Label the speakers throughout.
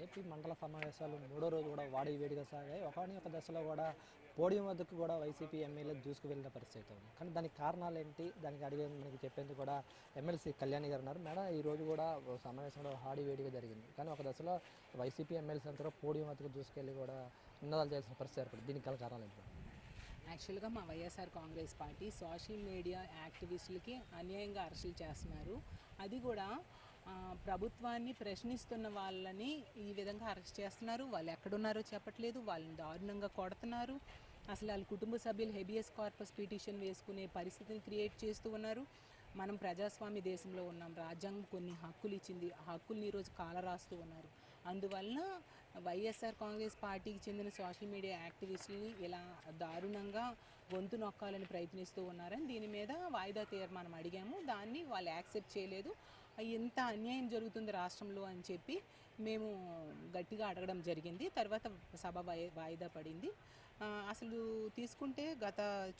Speaker 1: AP మండల సమావేశాలు మూడో రోజు కూడా వేడిగా సాగాయి. ఒక దశలో కూడా పోడియం వద్దకు కూడా వైసీపీ ఎమ్మెల్యేలు దూసుకువెళ్ళిన పరిస్థితి ఉంది. కానీ దానికి కారణాలు ఏంటి, దానికి అడిగే మనకి చెప్పేందుకు కూడా ఎమ్మెల్సీ కళ్యాణి గారు ఉన్నారు. మేడం, ఈరోజు కూడా సమావేశంలో వేడిగా జరిగింది. కానీ ఒక దశలో వైసీపీ ఎమ్మెల్సీ అంతా పోడియం వద్దకు దూసుకెళ్ళి కూడా నినాదాలు చేసిన పరిస్థితి ఏర్పడింది. దీనికి గల కారణాలు ఏంటి?
Speaker 2: యాక్చువల్గా మా YSR Congress party social media యాక్టివిస్టులకి అన్యాయంగా అరెస్టులు చేస్తున్నారు. అది కూడా ప్రభుత్వాన్ని ప్రశ్నిస్తున్న వాళ్ళని ఈ విధంగా అరెస్ట్ చేస్తున్నారు. వాళ్ళు ఎక్కడున్నారో చెప్పట్లేదు, వాళ్ళని దారుణంగా కొడుతున్నారు. అసలు వాళ్ళ కుటుంబ సభ్యులు హెబియస్ కార్పస్ పిటిషన్ వేసుకునే పరిస్థితిని క్రియేట్ చేస్తూ ఉన్నారు. మనం ప్రజాస్వామ్య దేశంలో ఉన్నాం, రాజ్యాంగం కొన్ని హక్కులు ఇచ్చింది, ఆ హక్కుల్ని ఈరోజు కాలరాస్తూ ఉన్నారు. అందువలన వైఎస్ఆర్ కాంగ్రెస్ పార్టీకి చెందిన సోషల్ మీడియా యాక్టివిస్టులని ఇలా దారుణంగా గొంతు నొక్కాలని ప్రయత్నిస్తూ ఉన్నారని దీని మీద వాయిదా తీర్మానం అడిగాము. దాన్ని వాళ్ళు యాక్సెప్ట్ చేయలేదు. ఎంత అన్యాయం జరుగుతుంది రాష్ట్రంలో అని చెప్పి మేము గట్టిగా అడగడం జరిగింది. తర్వాత సభ వాయిదా పడింది. అసలు తీసుకుంటే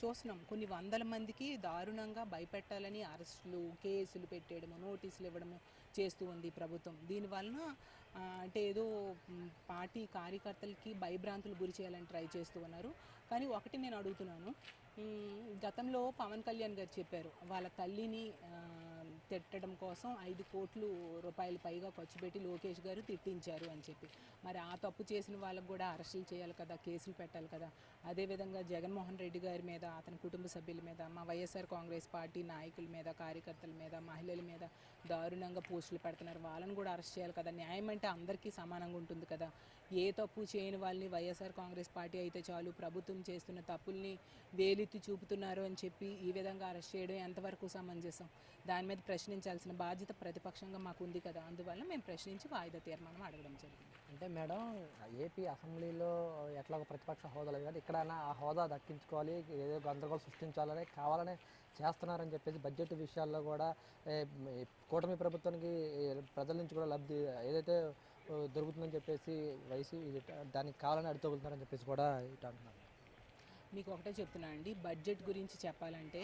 Speaker 2: చూస్తున్నాం కొన్ని వందల మందికి దారుణంగా భయపెట్టాలని అరెస్టులు, కేసులు పెట్టేయడము, నోటీసులు ఇవ్వడము చేస్తూ ఉంది ప్రభుత్వం. దీనివలన అంటే ఏదో పార్టీ కార్యకర్తలకి భయభ్రాంతులు గురి చేయాలని ట్రై చేస్తూ ఉన్నారు. కానీ ఒకటి నేను అడుగుతున్నాను, గతంలో పవన్ కళ్యాణ్ గారు చెప్పారు వాళ్ళ తల్లిని తిట్టడం కోసం 5 కోట్ల రూపాయలు పైగా ఖర్చు పెట్టి లోకేష్ గారు తిట్టించారు అని చెప్పి. మరి ఆ తప్పు చేసిన వాళ్ళకు కూడా అరెస్టులు చేయాలి కదా, కేసులు పెట్టాలి కదా. అదేవిధంగా జగన్మోహన్ రెడ్డి గారి మీద, అతని కుటుంబ సభ్యుల మీద, మా వైఎస్ఆర్ కాంగ్రెస్ పార్టీ నాయకుల మీద, కార్యకర్తల మీద, మహిళల మీద దారుణంగా పోస్టులు పెడుతున్నారు. వాళ్ళని కూడా అరెస్ట్ చేయాలి కదా. న్యాయం అంటే అందరికీ సమానంగా ఉంటుంది కదా. ఏ తప్పు చేయని వాళ్ళని వైఎస్ఆర్ కాంగ్రెస్ పార్టీ అయితే చాలు, ప్రభుత్వం చేస్తున్న తప్పుల్ని వేలెత్తి చూపుతున్నారు అని చెప్పి ఈ విధంగా అరెస్ట్ చేయడం ఎంతవరకు సమంజసం? దాని మీద ప్రశ్నించాల్సిన బాధ్యత ప్రతిపక్షంగా మాకు ఉంది కదా. అందువల్ల మేము ప్రశ్నించి వాయిదా తీర్మానం అడగడం జరిగింది.
Speaker 1: అంటే మేడం, ఏపీ అసెంబ్లీలో ఎట్లా ఒక ప్రతిపక్ష హోదా లేదు కదా, ఎక్కడైనా ఆ హోదా దక్కించుకోవాలి, ఏదో గందరగోళం సృష్టించాలని కావాలనే చేస్తున్నారని చెప్పేసి బడ్జెట్ విషయాల్లో కూడా కూటమి ప్రభుత్వానికి ప్రజల నుంచి కూడా లబ్ధి ఏదైతే దొరుకుతుందని చెప్పేసి దానికి కావాలని అడుగుతున్నారని చెప్పేసి కూడా ఇటు అంటున్నారు.
Speaker 2: మీకు ఒకటే చెప్తున్నా అండి, బడ్జెట్ గురించి చెప్పాలంటే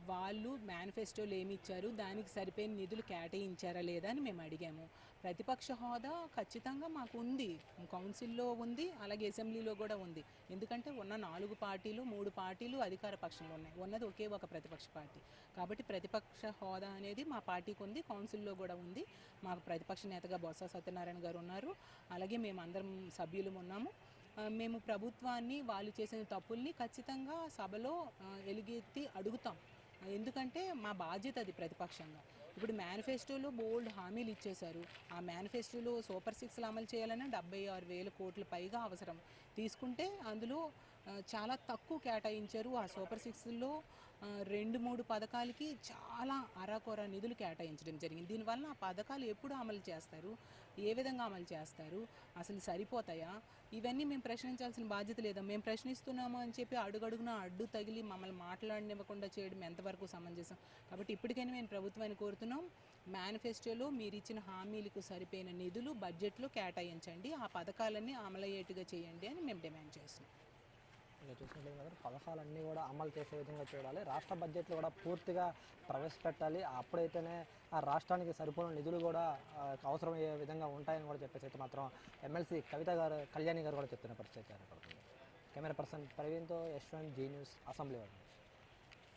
Speaker 2: వాళ్ళు మేనిఫెస్టోలు ఏమి ఇచ్చారు, దానికి సరిపోయిన నిధులు కేటాయించారా లేదా అని మేము అడిగాము. ప్రతిపక్ష హోదా ఖచ్చితంగా మాకు ఉంది, కౌన్సిల్లో ఉంది, అలాగే అసెంబ్లీలో కూడా ఉంది. ఎందుకంటే ఉన్న 4 పార్టీలు 3 పార్టీలు అధికార పక్షంలో ఉన్నాయి, ఉన్నది ఒకే ఒక ప్రతిపక్ష పార్టీ. కాబట్టి ప్రతిపక్ష హోదా అనేది మా పార్టీకి ఉంది, కౌన్సిల్లో కూడా ఉంది. మాకు ప్రతిపక్ష నేతగా బొత్స సత్యనారాయణ గారు ఉన్నారు, అలాగే మేము అందరం సభ్యులు ఉన్నాము. మేము ప్రభుత్వాన్ని వాళ్ళు చేసిన తప్పుల్ని ఖచ్చితంగా సభలో ఎలుగెత్తి అడుగుతాం. ఎందుకంటే మా బాధ్యత అది ప్రతిపక్షంగా. ఇప్పుడు మేనిఫెస్టోలో బోల్డ్ హామీలు ఇచ్చేశారు. ఆ మేనిఫెస్టోలో సూపర్ 6లు అమలు చేయాలన్నా 76,000 కోట్ల పైగా అవసరం. తీసుకుంటే అందులో చాలా తక్కువ కేటాయించారు. ఆ సూపర్ 6లో 2-3 పథకాలకి చాలా అరాకొర నిధులు కేటాయించడం జరిగింది. దీనివల్ల ఆ పథకాలు ఎప్పుడు అమలు చేస్తారు, ఏ విధంగా అమలు చేస్తారు, అసలు సరిపోతాయా, ఇవన్నీ మేము ప్రశ్నించాల్సిన బాధ్యత లేదా? మేము ప్రశ్నిస్తున్నాము అని చెప్పి అడుగడుగున అడ్డు తగిలి మమ్మల్ని మాట్లాడనివ్వకుండా చేయడం ఎంతవరకు సమంజసం? కాబట్టి ఇప్పటికైనా మేము ప్రభుత్వాన్ని కోరుతున్నాం, మేనిఫెస్టోలో మీరు ఇచ్చిన హామీలకు సరిపోయిన నిధులు బడ్జెట్లో కేటాయించండి, ఆ పథకాలన్నీ అమలయ్యేట్టుగా చేయండి అని మేము డిమాండ్ చేస్తున్నాం.
Speaker 1: ఇలా చూసినట్లయితే పథకాలన్నీ కూడా అమలు చేసే విధంగా చూడాలి, రాష్ట్ర బడ్జెట్లో కూడా పూర్తిగా ప్రవేశపెట్టాలి. అప్పుడైతేనే ఆ రాష్ట్రానికి సరిపోయిన నిధులు కూడా అవసరమయ్యే విధంగా ఉంటాయని కూడా చెప్పేసి అయితే మాత్రం ఎమ్మెల్సీ కళ్యాణి గారు కూడా చెప్తున్న పరిస్థితి ఏర్పడుతుంది. కెమెరా పర్సన్ ప్రవీణ్తో యశ్వంత్, జీ న్యూస్, అసెంబ్లీ.